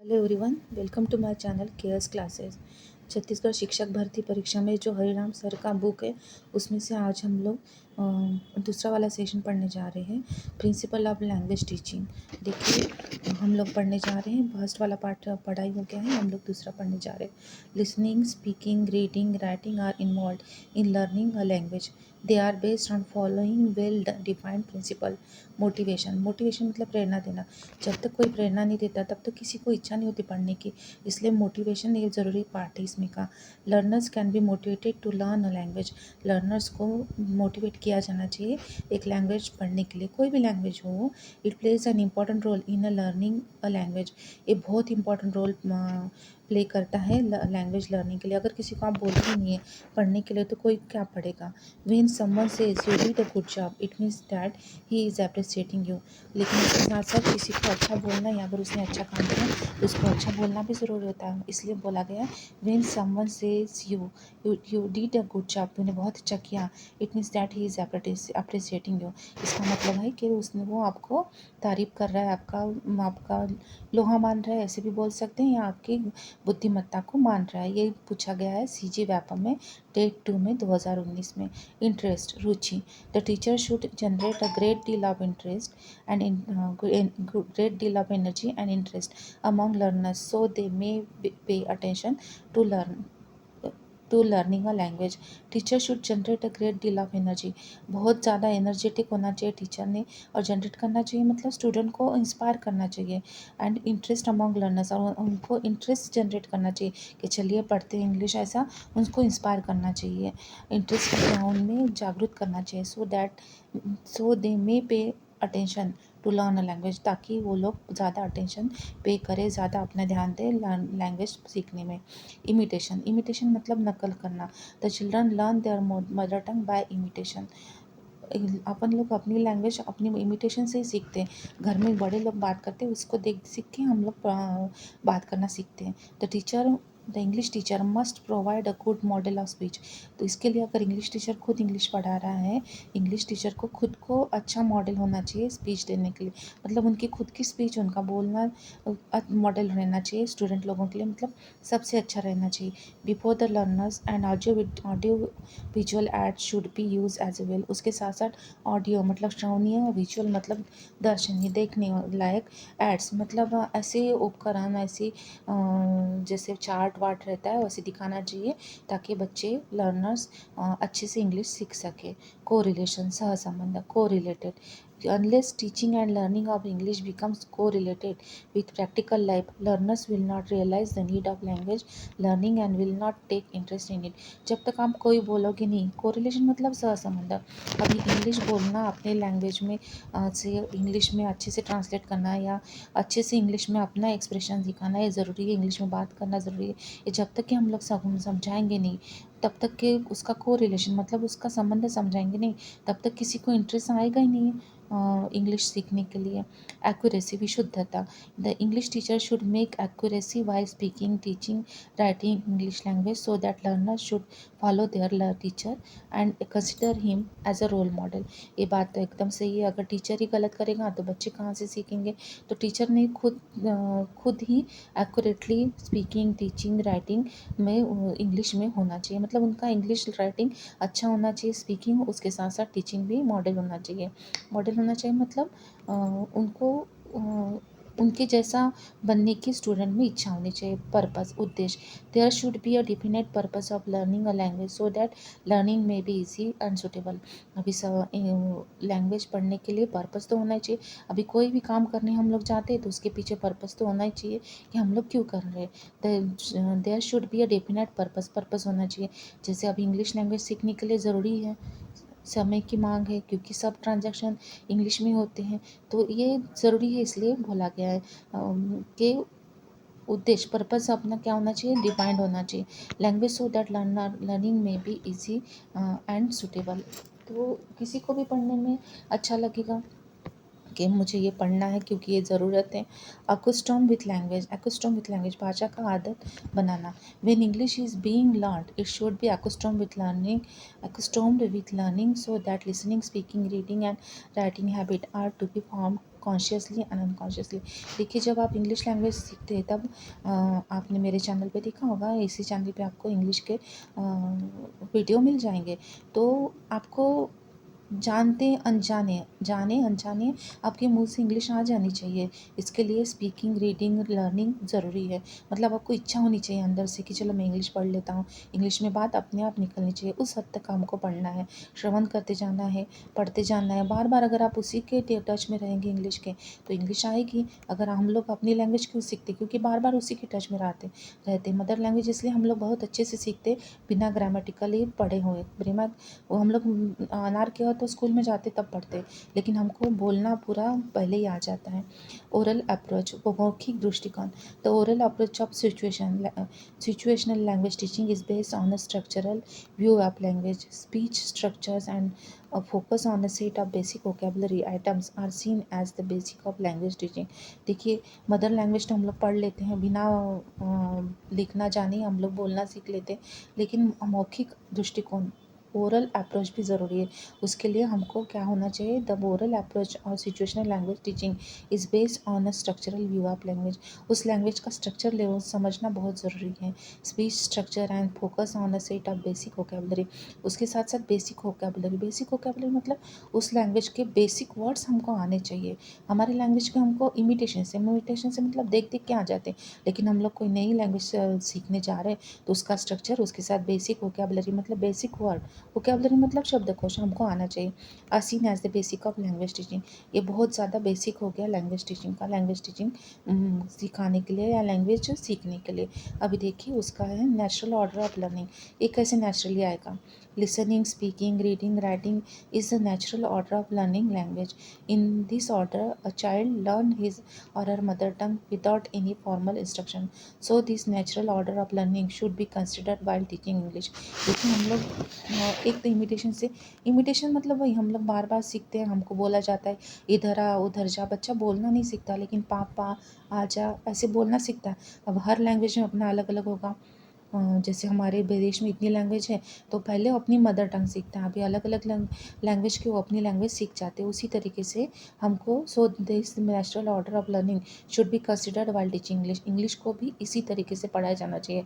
Hello everyone, welcome to my channel cares classes. Chhattisgarh शिक्षक भर्ती परीक्षा में जो हरिराम सर का बुक है उसमें से आज हम लोग दूसरा वाला सेशन पढ़ने जा रहे हैं, प्रिंसिपल ऑफ लैंग्वेज टीचिंग। देखिए, हम लोग पढ़ने जा रहे हैं, फर्स्ट वाला पार्ट पढ़ाई हो गया है, हम लोग दूसरा पढ़ने जा रहे हैं। Listening, speaking, reading, writing are involve in learning a language. They are based on following well defined principle. Motivation मतलब प्रेरणा देना। जब तक कोई प्रेरणा नहीं देता तब तक किसी को इच्छा नहीं होती पढ़ने की, इसलिए मोटिवेशन एक ज़रूरी पार्ट है इसमें का। Learners can be motivated to learn a language. Learners को मोटिवेट किया जाना चाहिए एक लैंग्वेज पढ़ने के लिए, कोई भी लैंग्वेज हो। It plays an important role in a learning a language. ये बहुत इंपॉर्टेंट रोल प्ले करता है लैंग्वेज लर्निंग के लिए। अगर किसी को आप बोलते ही नहीं है पढ़ने के लिए तो कोई क्या पढ़ेगा। When someone says you did a good job, it means that he is appreciating you. लेकिन इसके साथ साथ किसी को अच्छा बोलना या अगर उसने अच्छा काम किया तो उसको अच्छा बोलना भी ज़रूरी होता है, इसलिए बोला गया है when someone says you did a good job, तूने बहुत अच्छा किया, it means that he is appreciating you. इसका मतलब है कि उसने वो आपको तारीफ़ कर रहा है, आपका आपका लोहा मान रहा है, ऐसे भी बोल सकते हैं, या आपकी बुद्धिमत्ता को मान रहा है। ये पूछा गया है सीजी व्यापम में टेट 2 में 2019 में। Interest, Ruchi. The teacher should generate a great deal of interest and great deal of energy and interest among learners so they may pay attention to learning a language. Teacher should generate a great deal of energy. बहुत ज़्यादा energetic होना चाहिए teacher ने, और generate करना चाहिए मतलब student को इंस्पायर करना चाहिए। एंड इंटरेस्ट अमॉन्ग लर्नर्स, और उनको इंटरेस्ट जनरेट करना चाहिए कि चलिए पढ़ते हैं इंग्लिश, ऐसा उनको इंस्पायर करना चाहिए, इंटरेस्ट उनमें जागरूक करना चाहिए। सो they may pay attention to learn a language, ताकि वो लोग ज़्यादा अटेंशन पे करें, ज़्यादा अपना ध्यान दें लैंग्वेज सीखने में। इमिटेशन मतलब नकल करना। The children learn their mother tongue by imitation. अपन लोग अपनी लैंग्वेज अपनी इमिटेशन से ही सीखते हैं। घर में बड़े लोग बात करते हैं, उसको देख सीख के हम लोग बात करना सीखते हैं। The English teacher must provide a good model of speech. तो इसके लिए अगर इंग्लिश टीचर खुद इंग्लिश पढ़ा रहा है, इंग्लिश टीचर को खुद को अच्छा मॉडल होना चाहिए स्पीच देने के लिए। मतलब उनकी खुद की स्पीच, उनका बोलना मॉडल रहना चाहिए स्टूडेंट लोगों के लिए, मतलब सबसे अच्छा रहना चाहिए। Before the learners and audio visual aid should be use as well. उसके साथ साथ ऑडियो मतलब श्रवणीय, विजुअल मतलब दर्शनीय देखने लायक, एड्स मतलब ऐसे उपकरण, ऐसे जैसे चार्ट वार्ट रहता है वैसे दिखाना चाहिए, ताकि बच्चे लर्नर्स अच्छे से इंग्लिश सीख सके। को रिलेशन, सहसंबंध, को related. Unless teaching and learning of English becomes correlated with practical life, learners will not realize the need of language learning and will not take interest in it. जब तक आप कोई बोलोगे नहीं, कोरिलेशन मतलब सहसंबंध। अभी इंग्लिश बोलना अपने लैंग्वेज में से इंग्लिश में अच्छे से ट्रांसलेट करना, या अच्छे से इंग्लिश में अपना एक्सप्रेशन दिखाना, ये ज़रूरी है। इंग्लिश में बात करना ज़रूरी है। ये जब तक कि हम लोग समझाएंगे नहीं, तब तक के उसका को रिलेशन मतलब उसका संबंध समझाएंगे नहीं, तब तक किसी को इंटरेस्ट आएगा ही नहीं इंग्लिश सीखने के लिए। एक्यूरेसी, विशुद्धता। The English teacher should make accuracy by speaking, teaching, writing English language so that learner should follow their teacher and consider him as a role model. ये बात तो एकदम सही है। अगर टीचर ही गलत करेगा तो बच्चे कहाँ से सीखेंगे। तो टीचर ने खुद ही एक्यूरेटली स्पीकिंग, टीचिंग, राइटिंग में इंग्लिश में होना चाहिए। मतलब उनका इंग्लिश राइटिंग अच्छा होना चाहिए, स्पीकिंग, उसके साथ साथ टीचिंग भी मॉडल होना चाहिए। मॉडल होना चाहिए मतलब उनको उनके जैसा बनने की स्टूडेंट में इच्छा होनी चाहिए। पर्पस, उद्देश्य। There should be a definite purpose of learning a language so that learning may be easy and suitable. अभी लैंग्वेज पढ़ने के लिए पर्पस तो होना ही चाहिए। अभी कोई भी काम करने हम लोग जाते हैं तो उसके पीछे पर्पस तो होना ही चाहिए कि हम लोग क्यों कर रहे हैं। There should be a definite purpose होना चाहिए। जैसे अभी इंग्लिश लैंग्वेज सीखने के लिए ज़रूरी है, समय की मांग है, क्योंकि सब ट्रांजैक्शन इंग्लिश में होते हैं, तो ये ज़रूरी है, इसलिए बोला गया है कि उद्देश्य, पर्पस अपना क्या होना चाहिए, डिफाइंड होना चाहिए। लैंग्वेज सो दैट लर्निंग में भी इजी एंड सुटेबल। तो किसी को भी पढ़ने में अच्छा लगेगा कि मुझे ये पढ़ना है क्योंकि ये ज़रूरत है। अकुस्टम विथ लैंग्वेज, भाषा का आदत बनाना। When English is being learned it should be accustomed with learning so that listening, speaking, reading and writing habit are to be formed consciously and unconsciously. देखिए, जब आप इंग्लिश लैंग्वेज सीखते हैं तब आपने मेरे चैनल पे देखा होगा, इसी चैनल पे आपको इंग्लिश के वीडियो मिल जाएंगे। तो आपको जानते अनजाने, जाने अनजाने आपके मुंह से इंग्लिश आ जानी चाहिए। इसके लिए स्पीकिंग, रीडिंग, लर्निंग ज़रूरी है। मतलब आपको इच्छा होनी चाहिए अंदर से कि चलो मैं इंग्लिश पढ़ लेता हूँ। इंग्लिश में बात अपने आप निकलनी चाहिए, उस हद तक हमको पढ़ना है, श्रवण करते जाना है, पढ़ते जाना है। बार बार अगर आप उसी के टच में रहेंगे इंग्लिश के, तो इंग्लिश आएगी। अगर हम लोग अपनी लैंग्वेज क्यों सीखते, क्योंकि बार बार उसी के टच में रहते मदर लैंग्वेज, इसलिए हम लोग बहुत अच्छे से सीखते बिना ग्रामेटिकली पढ़े हुए। बिना वो हम लोग अनार के हो तो स्कूल में जाते तब पढ़ते, लेकिन हमको बोलना पूरा पहले ही आ जाता है। ओरल अप्रोच, मौखिक दृष्टिकोण। The oral approach of situational language teaching is based on a structural view of language. Speech structures and a focus on a set of basic vocabulary items are seen as the basic of language teaching. देखिए, mother language तो हम लोग पढ़ लेते हैं, बिना लिखना जाने हम लोग बोलना सीख लेते हैं, लेकिन मौखिक दृष्टिकोण, ओरल अप्रोच भी ज़रूरी है। उसके लिए हमको क्या होना चाहिए, द ओरल अप्रोच और situational language teaching is based on a structural view of language. उस लैंग्वेज का स्ट्रक्चर लेवल समझना बहुत ज़रूरी है। Speech structure and focus on a set of basic vocabulary. उसके साथ साथ बेसिक वोकेबलरी, बेसिक वोकेबलरी मतलब उस लैंग्वेज के बेसिक वर्ड्स हमको आने चाहिए। हमारे लैंग्वेज के हमको इमिटेशन से मतलब देख देख के आ जाते हैं, लेकिन हम लोग कोई नई लैंग्वेज सीखने जा रहे हैं तो उसका स्ट्रक्चर, उसके साथ बेसिक वोकेबलरी मतलब बेसिक वर्ड, वोकेबलरी मतलब शब्दकोश हमको आना चाहिए। Seen as the basic of language teaching. ये बहुत ज़्यादा बेसिक हो गया लैंग्वेज टीचिंग का, लैंग्वेज टीचिंग सिखाने के लिए या लैंग्वेज सीखने के लिए। अभी देखिए, उसका है नेचुरल ऑर्डर ऑफ लर्निंग। ये कैसे नेचुरली आएगा? Listening, speaking, reading, writing is the natural order of learning language. In this order, a child learn his or her mother tongue without any formal instruction. So this natural order of learning should be considered while teaching English. देखिए, हम लोग एक तो imitation मतलब वही हम लोग बार बार सीखते हैं, हमको बोला जाता है इधर आ उधर जा। बच्चा बोलना नहीं सीखता, लेकिन पापा आजा ऐसे बोलना सीखता है। अब हर लैंग्वेज में अपना अलग अलग होगा। जैसे हमारे देश में इतनी लैंग्वेज है, तो पहले वो अपनी मदर टंग सीखते हैं, अभी अलग अलग लैंग्वेज के वो अपनी लैंग्वेज सीख जाते हैं। उसी तरीके से हमको, so this natural order of learning should be considered while teaching English. English को भी इसी तरीके से पढ़ाया जाना चाहिए,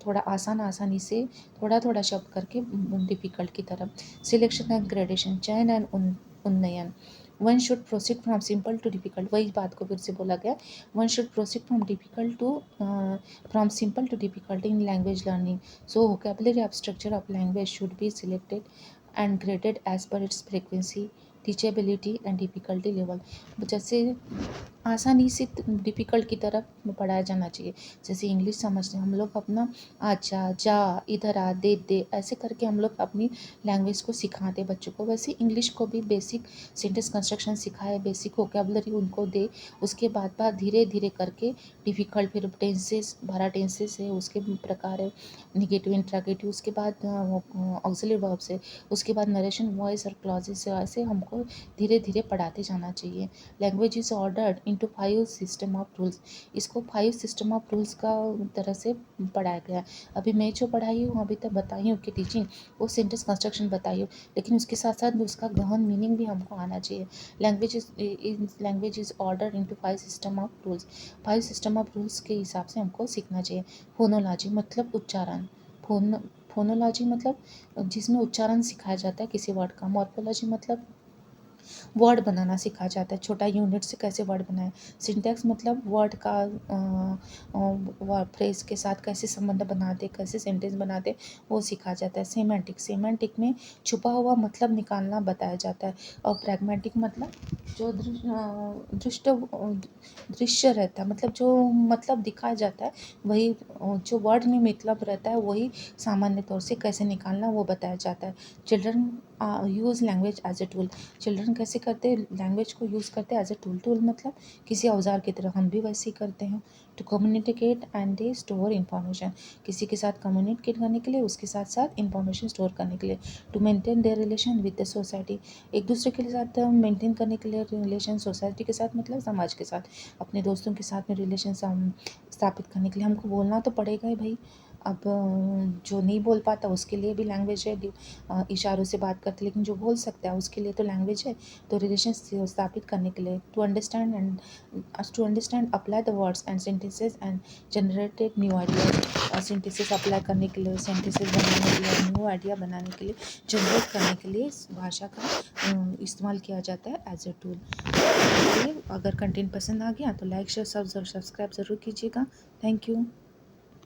थोड़ा आसानी से, थोड़ा थोड़ा शब्द करके डिफ़िकल्ट की तरफ। सिलेक्शन एंड ग्रेडेशन, चयन एंड उन्नयन। One should proceed from simple to difficult, वही बात को फिर से बोला गया। One should proceed from difficult to from simple to difficult in language learning. So vocabulary of structure of language should be selected and graded as per its frequency, teachability and difficulty level. जैसे आसानी से difficult की तरफ पढ़ाया जाना चाहिए। जैसे English समझते हैं हम लोग, अपना आजा, जा, इधर आ, दे ऐसे करके हम लोग अपनी लैंग्वेज को सिखाते बच्चों को, वैसे इंग्लिश को भी बेसिक सेंटेंस कंस्ट्रक्शन सिखाए, बेसिक वोकेबलरी उनको दे। उसके बाद धीरे धीरे करके डिफ़िकल्ट, फिर टेंसेस, 12 टेंसेस है, उसके प्रकार है, निगेटिव, इंट्रागेटिव, उसके बाद ऑक्सिलरी वर्ब्स है, उसके बाद नरेशन, वॉइस और क्लॉजेस है। ऐसे हमको धीरे धीरे पढ़ाते जाना चाहिए। Language is ordered into 5 system of rules. इसको 5 सिस्टम ऑफ रूल्स का तरह से पढ़ाया गया। अभी मैं जो पढ़ाई हूँ, अभी तक बताई हूँ कि टीचिंग, वो सेंटेंस कंस्ट्रक्शन बताई हूँ, लेकिन उसके साथ साथ उसका गहन मीनिंग भी हमको आना चाहिए। Language is order into 5 system of rules. 5 system of rules के हिसाब से हमको सीखना चाहिए। फोनोलॉजी मतलब उच्चारण, फोनोलॉजी मतलब जिसमें उच्चारण सिखाया जाता है किसी वर्ड का। मॉर्फोलॉजी मतलब वर्ड बनाना सिखाया जाता है, छोटा यूनिट से कैसे वर्ड बनाए। सिंटैक्स मतलब वर्ड का फ्रेज के साथ कैसे संबंध बनाते, कैसे सेंटेंस बनाते, वो सिखाया जाता है। सेमेंटिक में छुपा हुआ मतलब निकालना बताया जाता है। और प्रैग्मेटिक मतलब जो दृश्य रहता है, मतलब जो मतलब दिखाया जाता है, वही जो वर्ड में मतलब रहता है वही सामान्य तौर से कैसे निकालना वो बताया जाता है। Children use language as a tool. Children कैसे करते हैं, लैंग्वेज को यूज़ करते हैं एज ए टूल मतलब किसी औजार की तरह, हम भी वैसे ही करते हैं। To communicate and store information, किसी के साथ कम्युनिकेट करने के लिए, उसके साथ साथ इन्फॉर्मेशन स्टोर करने के लिए। To maintain their relation with the society, एक दूसरे के साथ मेंटेन करने के लिए रिलेशन, सोसाइटी के साथ मतलब समाज के साथ, अपने दोस्तों के साथ में रिलेशन स्थापित करने के लिए हमको बोलना तो पड़ेगा ही भाई। अब जो नहीं बोल पाता उसके लिए भी लैंग्वेज है, इशारों से बात करते, लेकिन जो बोल सकता है उसके लिए तो लैंग्वेज है। तो रिलेशन स्थापित करने के लिए to understand apply the words and sentences and generated new ideas. Sentences apply करने के लिए, सेंटेंसेस बनाने के लिए, न्यू आइडिया बनाने के लिए, जनरेट करने के लिए इस भाषा का इस्तेमाल किया जाता है एज ए टूल। अगर कंटेंट पसंद आ गया तो लाइक शेयर सब्सक्राइब ज़रूर कीजिएगा। Thank you.